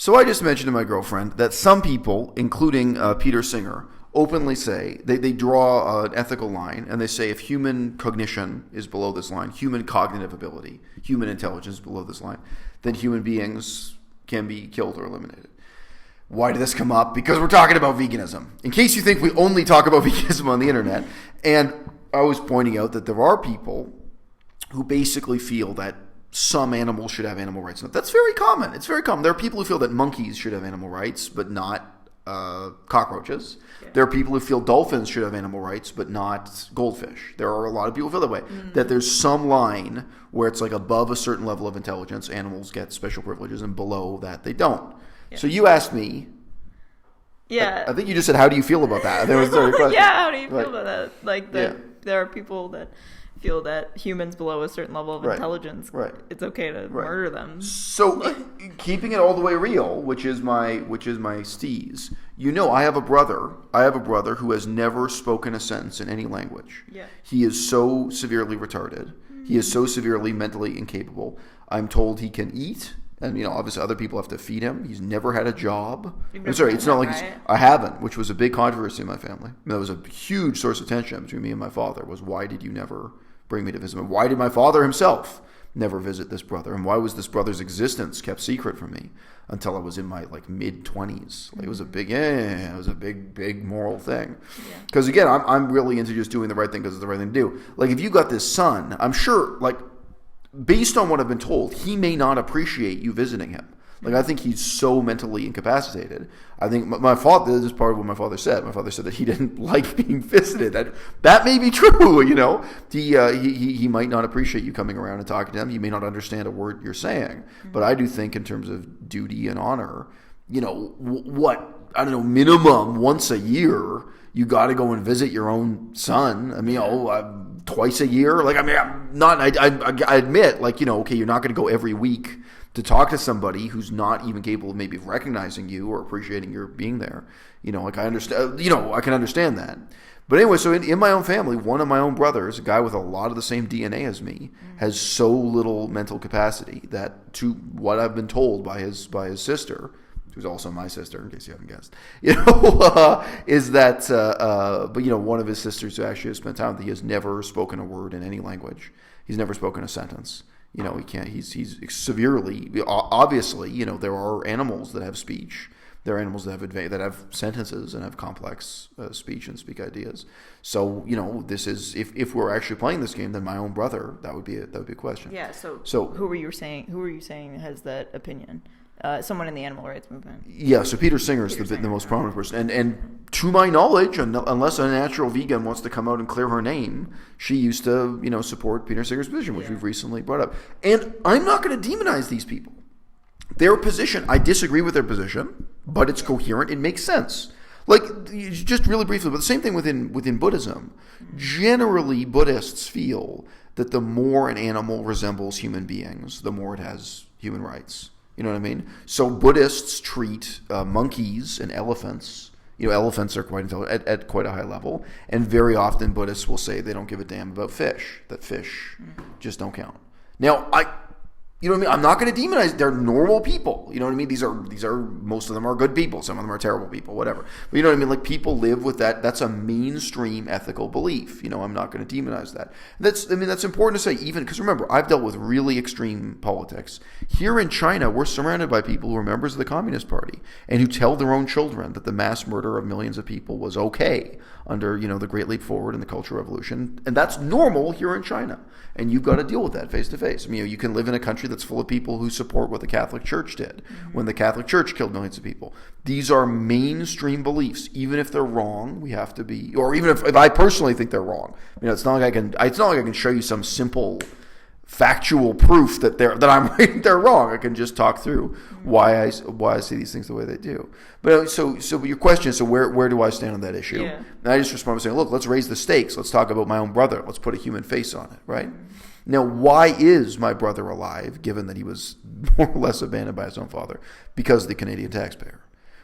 So I just mentioned to my girlfriend that some people, including Peter Singer, openly say, they draw an ethical line, and they say if human cognition is below this line, human cognitive ability, human intelligence is below this line, then human beings can be killed or eliminated. Why did this come up? Because we're talking about veganism. In case you think we only talk about veganism on the internet, and I was pointing out that there are people who basically feel that some animals should have animal rights. That's very common. It's very common. There are people who feel that monkeys should have animal rights, but not cockroaches. Yeah. There are people who feel dolphins should have animal rights, but not goldfish. There are a lot of people who feel that way. That there's some line where it's like above a certain level of intelligence, animals get special privileges, and below that they don't. Yeah. So you asked me. Yeah. I think you just said, how do you feel about that? There was a question. Yeah, how do you feel about that? Like, there are people that feel that humans below a certain level of intelligence, it's okay to murder them. So, keeping it all the way real, which is my steez. I have a brother who has never spoken a sentence in any language. Yeah. He is so severely retarded. Mm-hmm. He is so severely mentally incapable. I'm told he can eat. And, obviously other people have to feed him. He's never had a job. I'm sorry, it's not like I haven't, which was a big controversy in my family. That was a huge source of tension between me and my father, was why did you never bring me to visit him? Why did my father himself never visit this brother? And why was this brother's existence kept secret from me until I was in my mid-20s? It was a big moral thing. Because again, I'm really into just doing the right thing because it's the right thing to do. If you got this son, I'm sure, based on what I've been told, he may not appreciate you visiting him. I think he's so mentally incapacitated. I think my father, this is part of what my father said. My father said that he didn't like being visited. That may be true, He might not appreciate you coming around and talking to him. He may not understand a word you're saying. But I do think in terms of duty and honor, minimum once a year, you got to go and visit your own son. Twice a year. I admit, okay, you're not going to go every week to talk to somebody who's not even capable of maybe recognizing you or appreciating your being there. I understand, I can understand that. But anyway, so in my own family, one of my own brothers, a guy with a lot of the same DNA as me, has so little mental capacity that, to what I've been told by his sister, who's also my sister, in case you haven't guessed, is that, one of his sisters who actually has spent time with him, he has never spoken a word in any language. He's never spoken a sentence. He can't, he's severely, obviously, there are animals that have speech. There are animals that have sentences and have complex speech and speak ideas. So, this is, if we're actually playing this game, then my own brother, that would be a question. Yeah. So who were you saying has that opinion? Someone in the animal rights movement. Yeah, so Peter Singer is the most prominent person. And to my knowledge, unless a natural vegan wants to come out and clear her name, she used to, support Peter Singer's position, which we've recently brought up. And I'm not going to demonize these people. Their position, I disagree with their position, but it's coherent. It makes sense. Just really briefly, but the same thing within Buddhism. Generally, Buddhists feel that the more an animal resembles human beings, the more it has human rights. You know what I mean? So Buddhists treat monkeys and elephants. Elephants are quite intelligent at quite a high level, and very often Buddhists will say they don't give a damn about fish. That fish just don't count. Now, you know what I mean? I'm not going to demonize. They're normal people. You know what I mean? These are most of them are good people. Some of them are terrible people. Whatever. But you know what I mean? People live with that. That's a mainstream ethical belief. I'm not going to demonize that. That's important to say. Even because remember, I've dealt with really extreme politics. Here in China, we're surrounded by people who are members of the Communist Party and who tell their own children that the mass murder of millions of people was okay under the Great Leap Forward and the Cultural Revolution, and that's normal here in China. And you've got to deal with that face to face. You can live in a country that's full of people who support what the Catholic Church did when the Catholic Church killed millions of people. These are mainstream beliefs. Even if they're wrong, we have to be, or even if I personally think they're wrong. It's not like I can show you some simple factual proof that I'm right, they're wrong. I can just talk through why I see these things the way they do. But so your question is, so where do I stand on that issue? Yeah. And I just respond by saying, look, let's raise the stakes. Let's talk about my own brother. Let's put a human face on it, right? Now, why is my brother alive, given that he was more or less abandoned by his own father? Because of the Canadian taxpayer.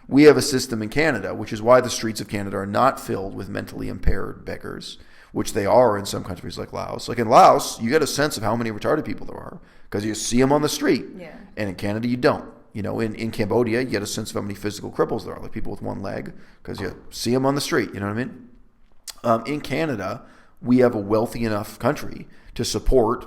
We have a system in Canada, which is why the streets of Canada are not filled with mentally impaired beggars, which they are in some countries like Laos. In Laos, you get a sense of how many retarded people there are because you see them on the street. Yeah. And in Canada, you don't. In Cambodia, you get a sense of how many physical cripples there are, like people with one leg, because you see them on the street. You know what I mean? In Canada, we have a wealthy enough country to support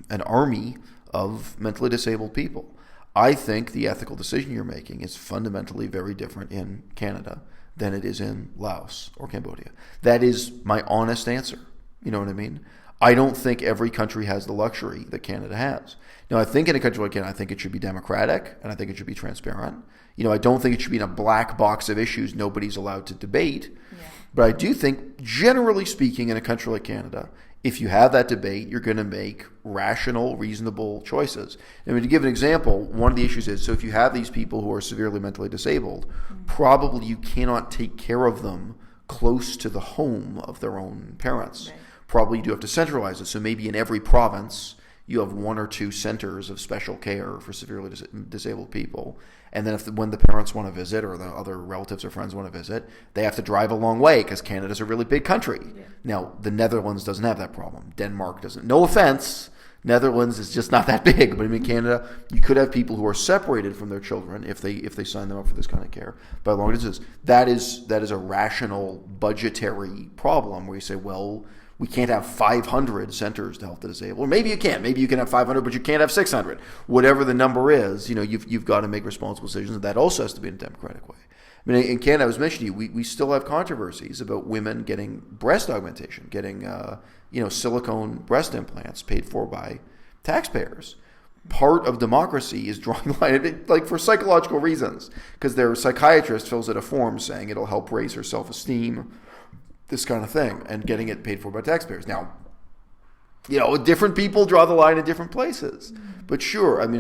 an army of mentally disabled people. I think the ethical decision you're making is fundamentally very different in Canada than it is in Laos or Cambodia. That is my honest answer. You know what I mean? I don't think every country has the luxury that Canada has. Now, I think in a country like Canada, I think it should be democratic, and I think it should be transparent. I don't think it should be in a black box of issues nobody's allowed to debate. Yeah. But I do think, generally speaking, in a country like Canada, if you have that debate, you're going to make rational, reasonable choices. I mean, to give an example, one of the issues is, so if you have these people who are severely mentally disabled, probably you cannot take care of them close to the home of their own parents. Right. Probably you do have to centralize it. So maybe in every province, you have 1 or 2 centers of special care for severely disabled people. And then when the parents want to visit or the other relatives or friends want to visit, they have to drive a long way because Canada's a really big country. Yeah. Now, the Netherlands doesn't have that problem. Denmark doesn't. No offense, Netherlands is just not that big. But I mean, Canada, you could have people who are separated from their children if they sign them up for this kind of care by long distance. That is a rational budgetary problem where you say, well, we can't have 500 centers to help the disabled. Or maybe you can. Maybe you can have 500, but you can't have 600. Whatever the number is, you've got to make responsible decisions, and that also has to be in a democratic way. I mean, in Canada, I was mentioning to you, we still have controversies about women getting breast augmentation, getting silicone breast implants paid for by taxpayers. Part of democracy is drawing the line, like for psychological reasons, because their psychiatrist fills out a form saying it'll help raise her self-esteem, this kind of thing, and getting it paid for by taxpayers. Now, different people draw the line in different places. But sure, I mean,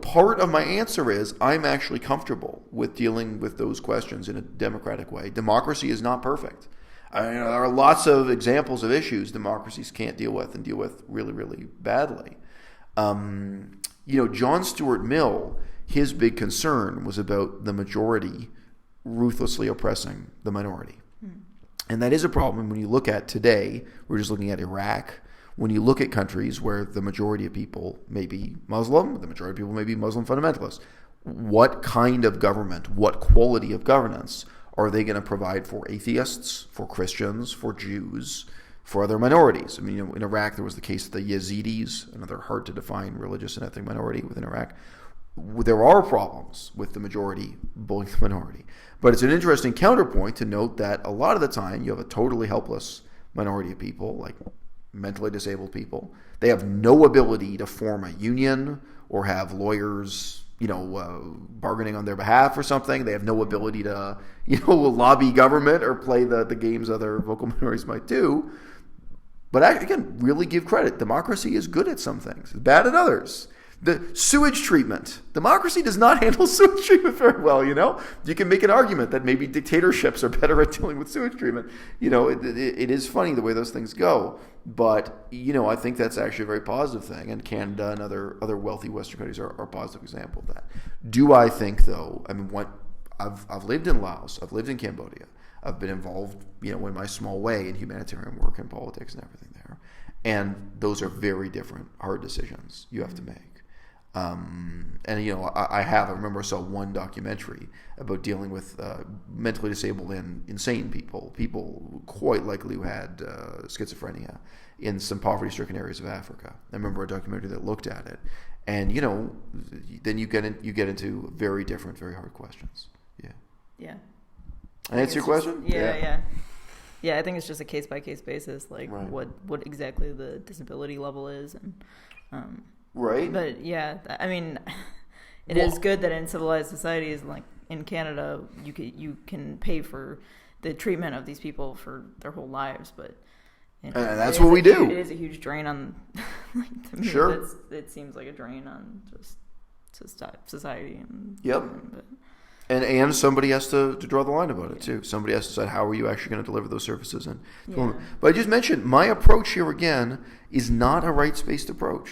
part of my answer is I'm actually comfortable with dealing with those questions in a democratic way. Democracy is not perfect. There are lots of examples of issues democracies can't deal with and deal with really, really badly. John Stuart Mill, his big concern was about the majority ruthlessly oppressing the minority. And that is a problem when you look at today, we're just looking at Iraq, when you look at countries where the majority of people may be Muslim, the majority of people may be Muslim fundamentalists, what kind of government, what quality of governance are they going to provide for atheists, for Christians, for Jews, for other minorities? I mean, in Iraq there was the case of the Yazidis, another hard to define religious and ethnic minority within Iraq. There are problems with the majority bullying the minority. But it's an interesting counterpoint to note that a lot of the time you have a totally helpless minority of people, like mentally disabled people. They have no ability to form a union or have lawyers, bargaining on their behalf or something. They have no ability to, lobby government or play the games other vocal minorities might do. But again, really give credit. Democracy is good at some things, bad at others. The sewage treatment. Democracy does not handle sewage treatment very well, You can make an argument that maybe dictatorships are better at dealing with sewage treatment. It is funny the way those things go. But, I think that's actually a very positive thing. And Canada and other wealthy Western countries are a positive example of that. Do I think, though, I've lived in Laos, I've lived in Cambodia. I've been involved, in my small way in humanitarian work and politics and everything there. And those are very different, hard decisions you have to make. I remember I saw one documentary about dealing with mentally disabled and insane people quite likely who had schizophrenia in some poverty-stricken areas of Africa. I remember a documentary that looked at it, and then you get into very different, very hard questions. Yeah. Answer your question? Yeah, I think it's just a case-by-case basis, like right. what exactly the disability level is, and right. But yeah, I mean, it is good that in civilized societies like in Canada, you can pay for the treatment of these people for their whole lives, but and that's what we do. It is a huge drain on. To me, sure. It seems like a drain on just society. And, yep. And somebody has to draw the line about it too. Somebody has to decide how are you actually going to deliver those services. But I just mentioned my approach here again is not a rights-based approach.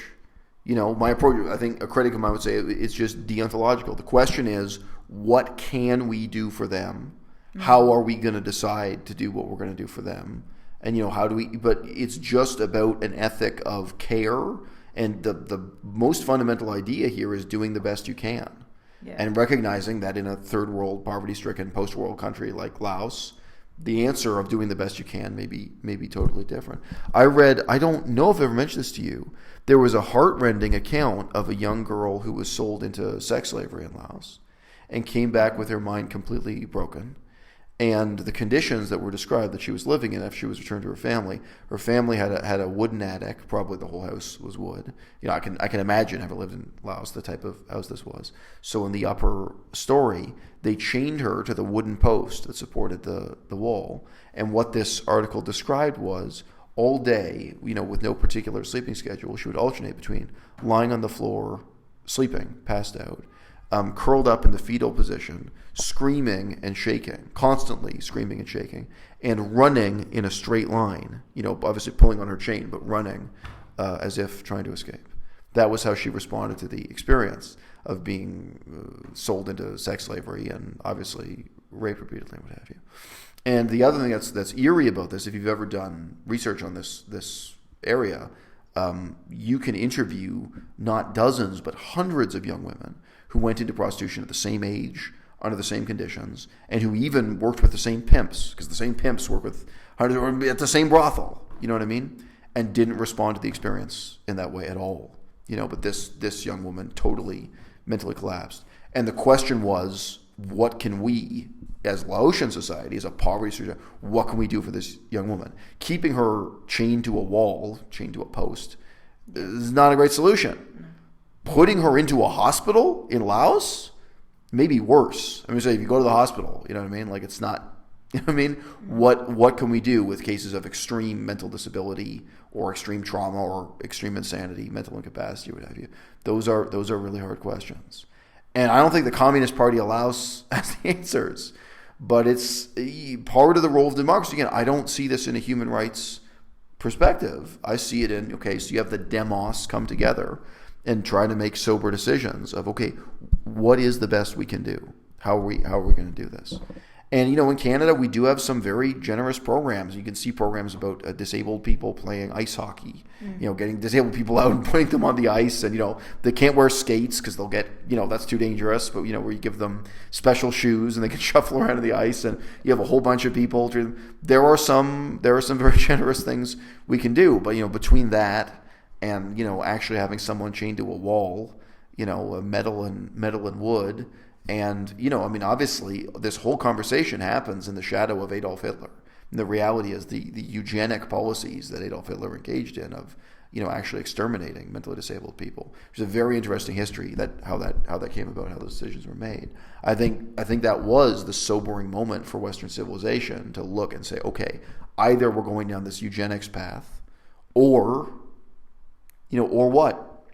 My approach, I think a critic of mine would say it's just deontological. The question is, what can we do for them? Mm-hmm. How are we going to decide to do what we're going to do for them? And, how do we, but it's just about an ethic of care And the most fundamental idea here is doing the best you can. Yeah. And recognizing that in a third world, poverty-stricken, post-war country like Laos, the answer of doing the best you can may be totally different. I don't know if I've ever mentioned this to you, there was a heart-rending account of a young girl who was sold into sex slavery in Laos and came back with her mind completely broken. And the conditions that were described that she was living in, if she was returned to her family had a wooden attic. Probably the whole house was wood. I can imagine, having lived in Laos, the type of house this was. So in the upper story, they chained her to the wooden post that supported the wall. And what this article described was, all day, with no particular sleeping schedule, she would alternate between lying on the floor, sleeping, passed out, curled up in the fetal position, screaming and shaking, constantly screaming and shaking, and running in a straight line, obviously pulling on her chain, but running as if trying to escape. That was how she responded to the experience of being sold into sex slavery and obviously raped repeatedly and what have you. And the other thing that's eerie about this, if you've ever done research on this area, you can interview not dozens but hundreds of young women who went into prostitution at the same age, under the same conditions, and who even worked with the same pimps, because the same pimps work with hundreds at the same brothel, you know what I mean? And didn't respond to the experience in that way at all. But this young woman totally mentally collapsed. And the question was, what can we, as Laotian society, as a poverty society, what can we do for this young woman? Keeping her chained to a wall, chained to a post, is not a great solution. Putting her into a hospital in Laos, maybe worse. I mean, say if you go to the hospital, you know what I mean? Like, it's not, you know what I mean? What can we do with cases of extreme mental disability or extreme trauma or extreme insanity, mental incapacity, what have you? Those are really hard questions. And I don't think the Communist Party of Laos has the answers, but it's part of the role of democracy. Again, I don't see this in a human rights perspective. I see it in, okay, so you have the demos come together and try to make sober decisions of, okay, what is the best we can do? How are we going to do this? And, in Canada, we do have some very generous programs. You can see programs about disabled people playing ice hockey, getting disabled people out and putting them on the ice. And, they can't wear skates because they'll get, that's too dangerous. But, where you give them special shoes and they can shuffle around on the ice. And you have a whole bunch of people. There are some very generous things we can do. But, between that and, actually having someone chained to a wall, metal and wood. And, obviously, this whole conversation happens in the shadow of Adolf Hitler. And the reality is the eugenic policies that Adolf Hitler engaged in of, actually exterminating mentally disabled people. There's a very interesting history how that came about, how those decisions were made. I think that was the sobering moment for Western civilization to look and say, okay, either we're going down this eugenics path, or what?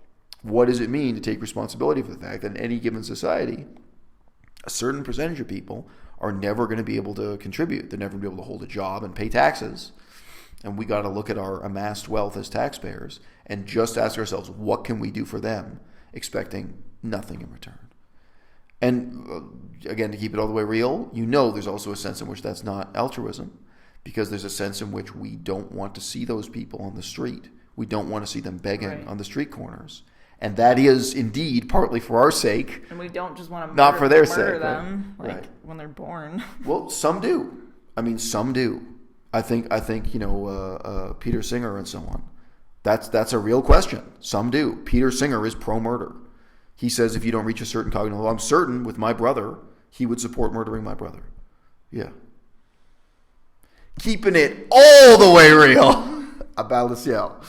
What does it mean to take responsibility for the fact that in any given society, a certain percentage of people are never going to be able to contribute. They're never going to be able to hold a job and pay taxes. And we got to look at our amassed wealth as taxpayers and just ask ourselves, what can we do for them, expecting nothing in return? And again, to keep it all the way real, there's also a sense in which that's not altruism, because there's a sense in which we don't want to see those people on the street. We don't want to see them begging on the street corners. And that is indeed partly for our sake. And we don't just want to not for their sake, them when they're born. Well, some do. I mean, some do. I think Peter Singer and so on. That's a real question. Some do. Peter Singer is pro-murder. He says if you don't reach a certain cognitive level, I'm certain with my brother, he would support murdering my brother. Yeah. Keeping it all the way real. À-bas-le-ciel.